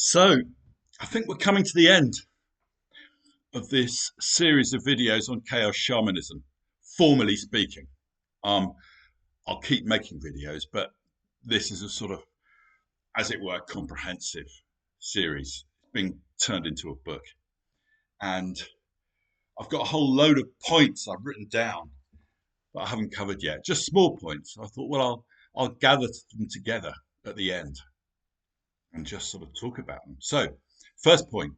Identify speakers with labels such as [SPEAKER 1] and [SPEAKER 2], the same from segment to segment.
[SPEAKER 1] So, I think we're coming to the end of this series of videos on chaos shamanism, formally speaking. Um, I'll keep making videos, but this is a sort of, as it were, comprehensive series. It's being turned into a book. And I've got a whole load of points I've written down that I haven't covered yet, just small points. I thought, well, I'll gather them together at the end and just sort of talk about them. So, first point,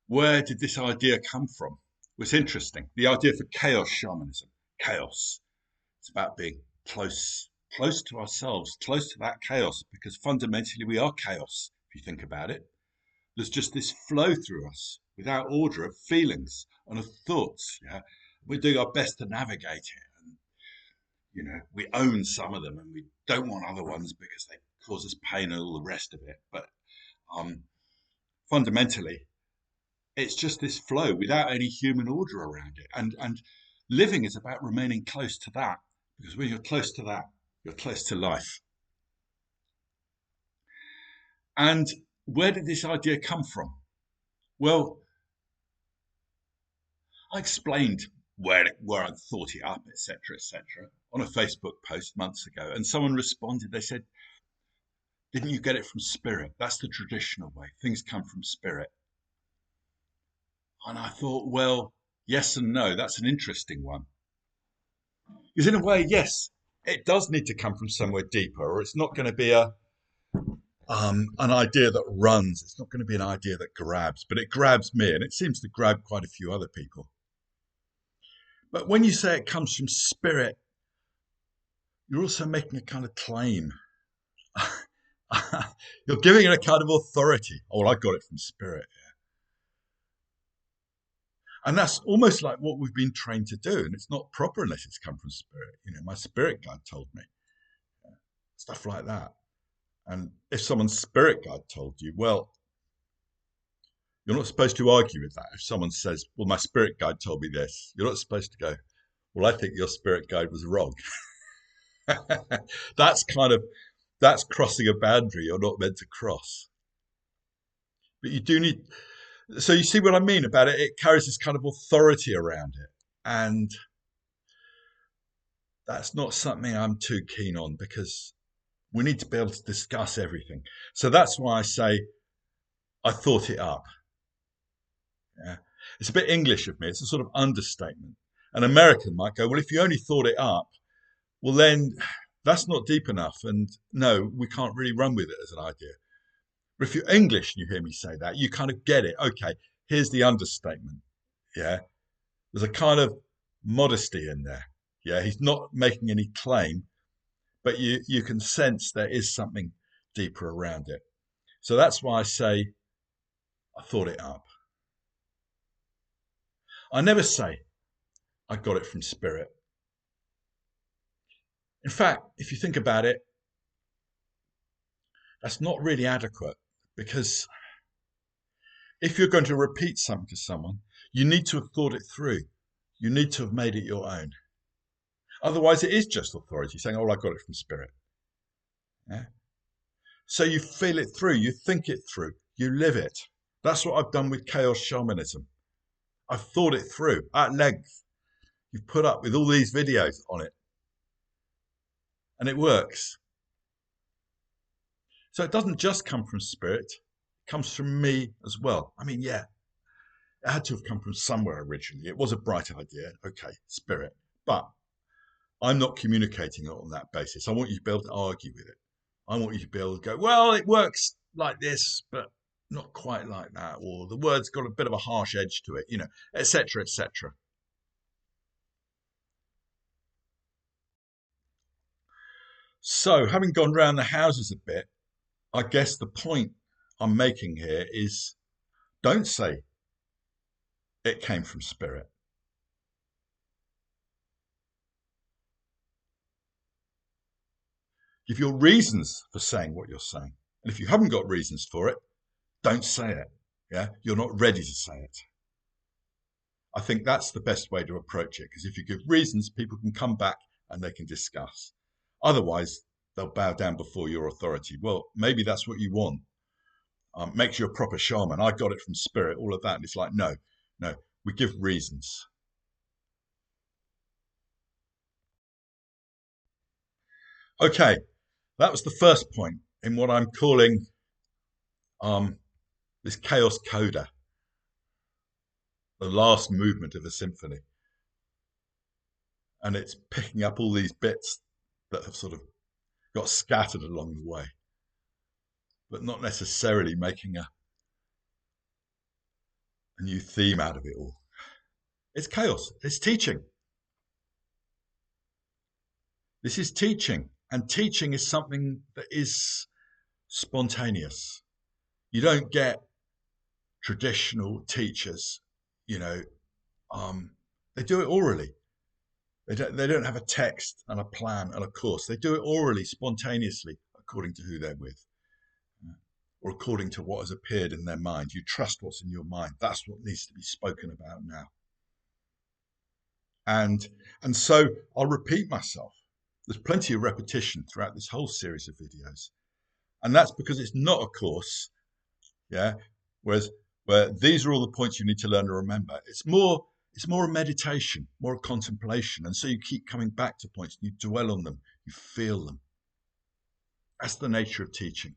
[SPEAKER 1] where did this idea come from? It's interesting. The idea for chaos shamanism, chaos. It's about being close to ourselves, close to that chaos, because fundamentally we are chaos, if you think about it. There's just this flow through us without order of feelings and of thoughts. Yeah? We're doing our best to navigate it. And, we own some of them and we don't want other ones because they cause us pain and all the rest of it. But fundamentally, it's just this flow without any human order around it. And living is about remaining close to that, because when you're close to that, you're close to life. And where did this idea come from? Well, I explained where I thought it up, etc., on a Facebook post months ago, and someone responded. They said, "Didn't you get it from spirit? That's the traditional way. Things come from spirit." And I thought, well, yes and no. That's an interesting one. Because in a way, yes, it does need to come from somewhere deeper, or it's not going to be an idea that runs. It's not going to be an idea that grabs, but it grabs me, and it seems to grab quite a few other people. But when you say it comes from spirit, you're also making a kind of claim. You're giving it a kind of authority. Oh, well, I got it from spirit. And that's almost like what we've been trained to do. And it's not proper unless it's come from spirit. My spirit guide told me. Stuff like that. And if someone's spirit guide told you, well, you're not supposed to argue with that. If someone says, well, my spirit guide told me this, you're not supposed to go, well, I think your spirit guide was wrong. that's that's crossing a boundary you're not meant to cross. But you do need, so you see what I mean about it? It carries this kind of authority around it. And that's not something I'm too keen on, because we need to be able to discuss everything. So that's why I say I thought it up. Yeah. It's a bit English of me. It's a sort of understatement. An American might go, well, if you only thought it up, well, then that's not deep enough. And no, we can't really run with it as an idea. But if you're English and you hear me say that, you kind of get it. Okay, here's the understatement. Yeah. There's a kind of modesty in there. Yeah. He's not making any claim, but you can sense there is something deeper around it. So that's why I say I thought it up. I never say I got it from spirit. In fact, if you think about it, that's not really adequate, because if you're going to repeat something to someone, you need to have thought it through. You need to have made it your own. Otherwise, it is just authority saying, oh, I got it from spirit. Yeah? So you feel it through, you think it through, you live it. That's what I've done with chaos shamanism. I've thought it through at length. You've put up with all these videos on it. And it works. So it doesn't just come from spirit, it comes from me as well. I mean, yeah, it had to have come from somewhere originally. It was a bright idea. Okay, spirit. But I'm not communicating it on that basis. I want you to be able to argue with it. I want you to be able to go, well, it works like this, but not quite like that. Or the word's got a bit of a harsh edge to it, etc., etc. So, having gone round the houses a bit, I guess the point I'm making here is, don't say it came from spirit. Give your reasons for saying what you're saying. And if you haven't got reasons for it, don't say it. Yeah, you're not ready to say it. I think that's the best way to approach it, because if you give reasons, people can come back and they can discuss. Otherwise, they'll bow down before your authority. Well, maybe that's what you want. Makes you a proper shaman. I got it from spirit, all of that. And it's like, no, no, we give reasons. Okay, that was the first point in what I'm calling um, this chaos coda, the last movement of a symphony. And it's picking up all these bits that have sort of got scattered along the way, but not necessarily making a new theme out of it all. It's chaos. It's teaching. This is teaching. And teaching is something that is spontaneous. You don't get traditional teachers, you know, they do it orally. They don't have a text and a plan and a course. They do it orally, spontaneously, according to who they're with, or according to what has appeared in their mind. You trust what's in your mind. That's what needs to be spoken about now. And and so I'll repeat myself. There's plenty of repetition throughout this whole series of videos. And that's because it's not a course, yeah. Whereas where these are all the points you need to learn to remember. It's more a meditation, more a contemplation. And so you keep coming back to points, you dwell on them, you feel them. That's the nature of teaching.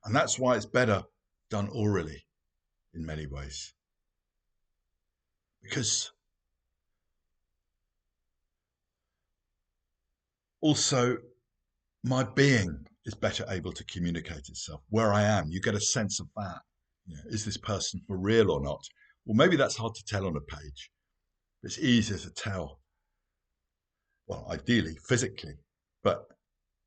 [SPEAKER 1] And that's why it's better done orally in many ways. Because also my being is better able to communicate itself. Where I am, you get a sense of that. You know, is this person for real or not? Well, maybe that's hard to tell on a page. It's easier to tell, well, ideally, physically. But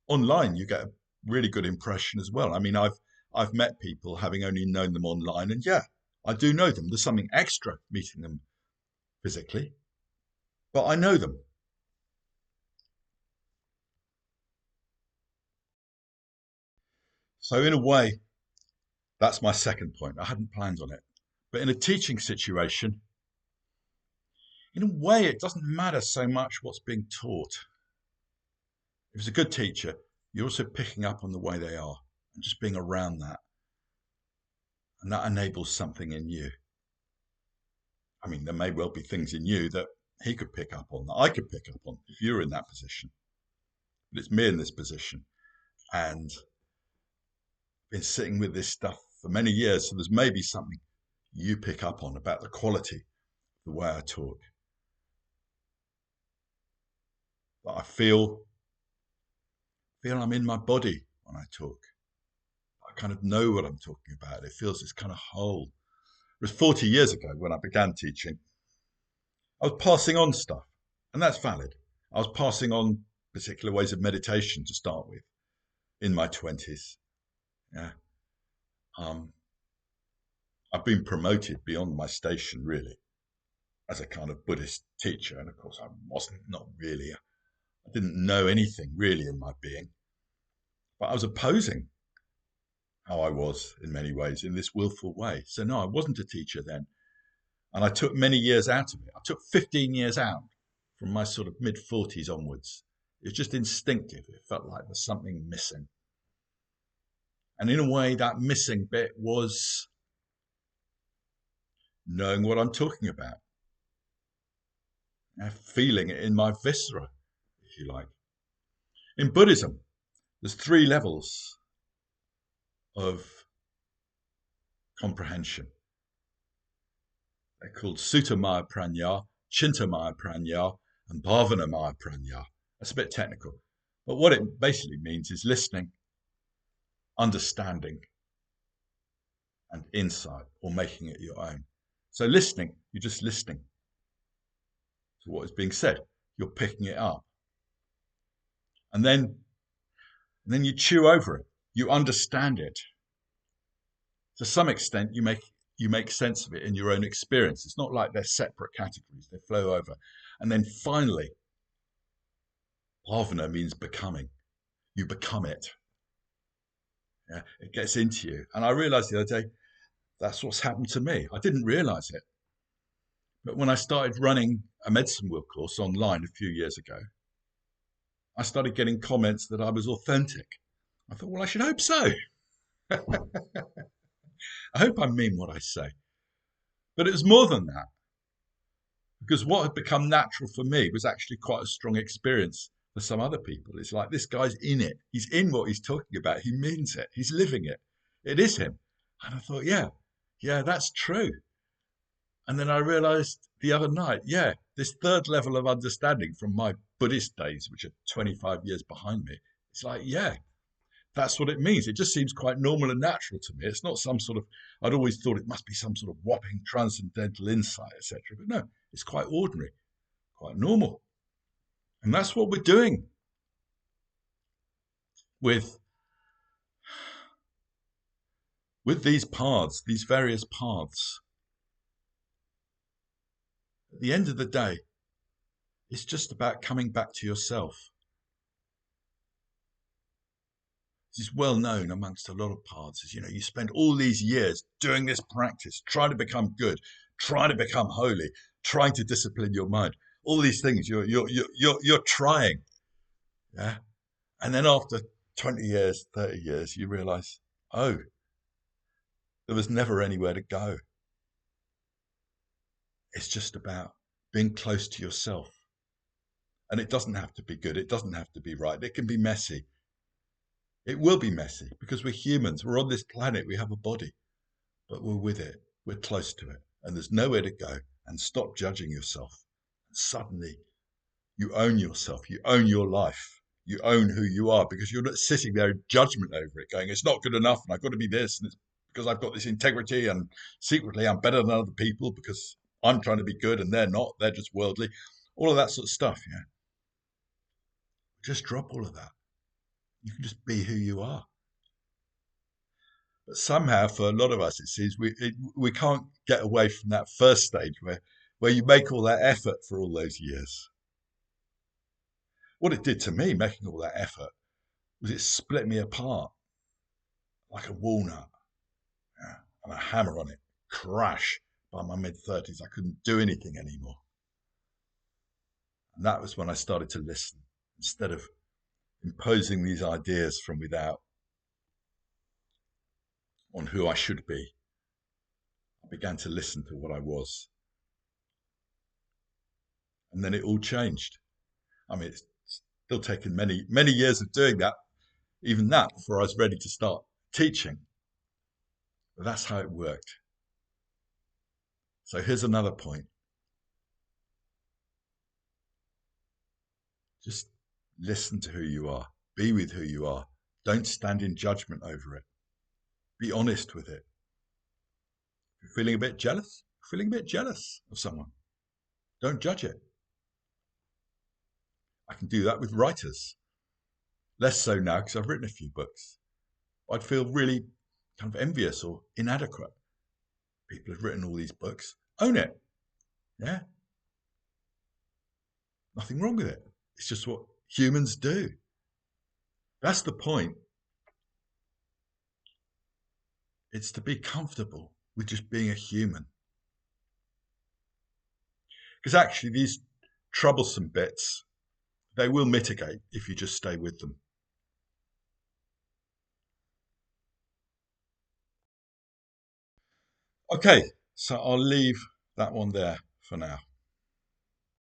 [SPEAKER 1] online, you get a really good impression as well. I mean, I've met people having only known them online, and yeah, I do know them. There's something extra meeting them physically, but I know them. So in a way, that's my second point. I hadn't planned on it. But in a teaching situation, in a way, it doesn't matter so much what's being taught. If it's a good teacher, you're also picking up on the way they are and just being around that. And that enables something in you. I mean, there may well be things in you that he could pick up on, that I could pick up on if you're in that position. But it's me in this position. And been sitting with this stuff for many years. So there's maybe something you pick up on about the quality, the way I talk. But I feel I'm in my body when I talk. I kind of know what I'm talking about. It feels this kind of whole. It was 40 years ago when I began teaching. I was passing on stuff, and that's valid. I was passing on particular ways of meditation to start with in my 20s. Yeah. Um, I've been promoted beyond my station, really, as a kind of Buddhist teacher. And of course, I wasn't, not really. I didn't know anything really in my being, but I was opposing how I was in many ways in this willful way. So, no, I wasn't a teacher then. And I took many years out of it. I took 15 years out from my sort of mid 40s onwards. It was just instinctive. It felt like there's something missing. And in a way, that missing bit was knowing what I'm talking about, feeling it in my viscera, if you like. In Buddhism, there's three levels of comprehension. They're called Suttamaya Pranya, Chintamaya Pranya, and Bhavanamaya Pranya. That's a bit technical. But what it basically means is listening, understanding, and insight, or making it your own. So listening, you're just listening to what is being said. You're picking it up. And then you chew over it. You understand it. To some extent, you make sense of it in your own experience. It's not like they're separate categories. They flow over. And then finally, bhavana means becoming. You become it. Yeah, it gets into you. And I realized the other day, that's what's happened to me. I didn't realize it. But when I started running a medicine wheel course online a few years ago, I started getting comments that I was authentic. I thought, well, I should hope so. I hope I mean what I say. But it was more than that, because what had become natural for me was actually quite a strong experience for some other people. It's like this guy's in it. He's in what he's talking about. He means it. He's living it. It is him. And I thought, yeah, yeah, that's true. And then I realized the other night, yeah, this third level of understanding from my Buddhist days, which are 25 years behind me, it's like, yeah, that's what it means. It just seems quite normal and natural to me. It's not some sort of, I'd always thought it must be some sort of whopping transcendental insight, etc. But no, it's quite ordinary, quite normal. And that's what we're doing with these paths, these various paths. At the end of the day, it's just about coming back to yourself. This is well known amongst a lot of paths. Is, you spend all these years doing this practice, trying to become good, trying to become holy, trying to discipline your mind. All these things you're trying, yeah. And then after 20 years, 30 years, you realize, oh, there was never anywhere to go. It's just about being close to yourself. And it doesn't have to be good. It doesn't have to be right. It can be messy. It will be messy because we're humans. We're on this planet. We have a body, but we're with it. We're close to it. And there's nowhere to go. And stop judging yourself. And suddenly you own yourself. You own your life. You own who you are because you're not sitting there in judgment over it, going, it's not good enough and I've got to be this. And it's because I've got this integrity and secretly I'm better than other people because I'm trying to be good and they're not. They're just worldly. All of that sort of stuff. Yeah. Just drop all of that. You can just be who you are. But somehow, for a lot of us, it seems we can't get away from that first stage where you make all that effort for all those years. What it did to me, making all that effort, was it split me apart like a walnut, yeah, and a hammer on it. Crash. By my mid-30s, I couldn't do anything anymore. And that was when I started to listen instead of imposing these ideas from without on who I should be. I began to listen to what I was. And then it all changed. I mean, it's still taken many, many years of doing that, even that, before I was ready to start teaching. But that's how it worked. So here's another point. Just listen to who you are. Be with who you are. Don't stand in judgment over it. Be honest with it. If you're feeling a bit jealous, feeling a bit jealous of someone, don't judge it. I can do that with writers. Less so now because I've written a few books. I'd feel really kind of envious or inadequate. People have written all these books. Own it. Yeah. Nothing wrong with it. It's just what humans do. That's the point. It's to be comfortable with just being a human. Because actually, these troublesome bits, they will mitigate if you just stay with them. Okay, so I'll leave that one there for now.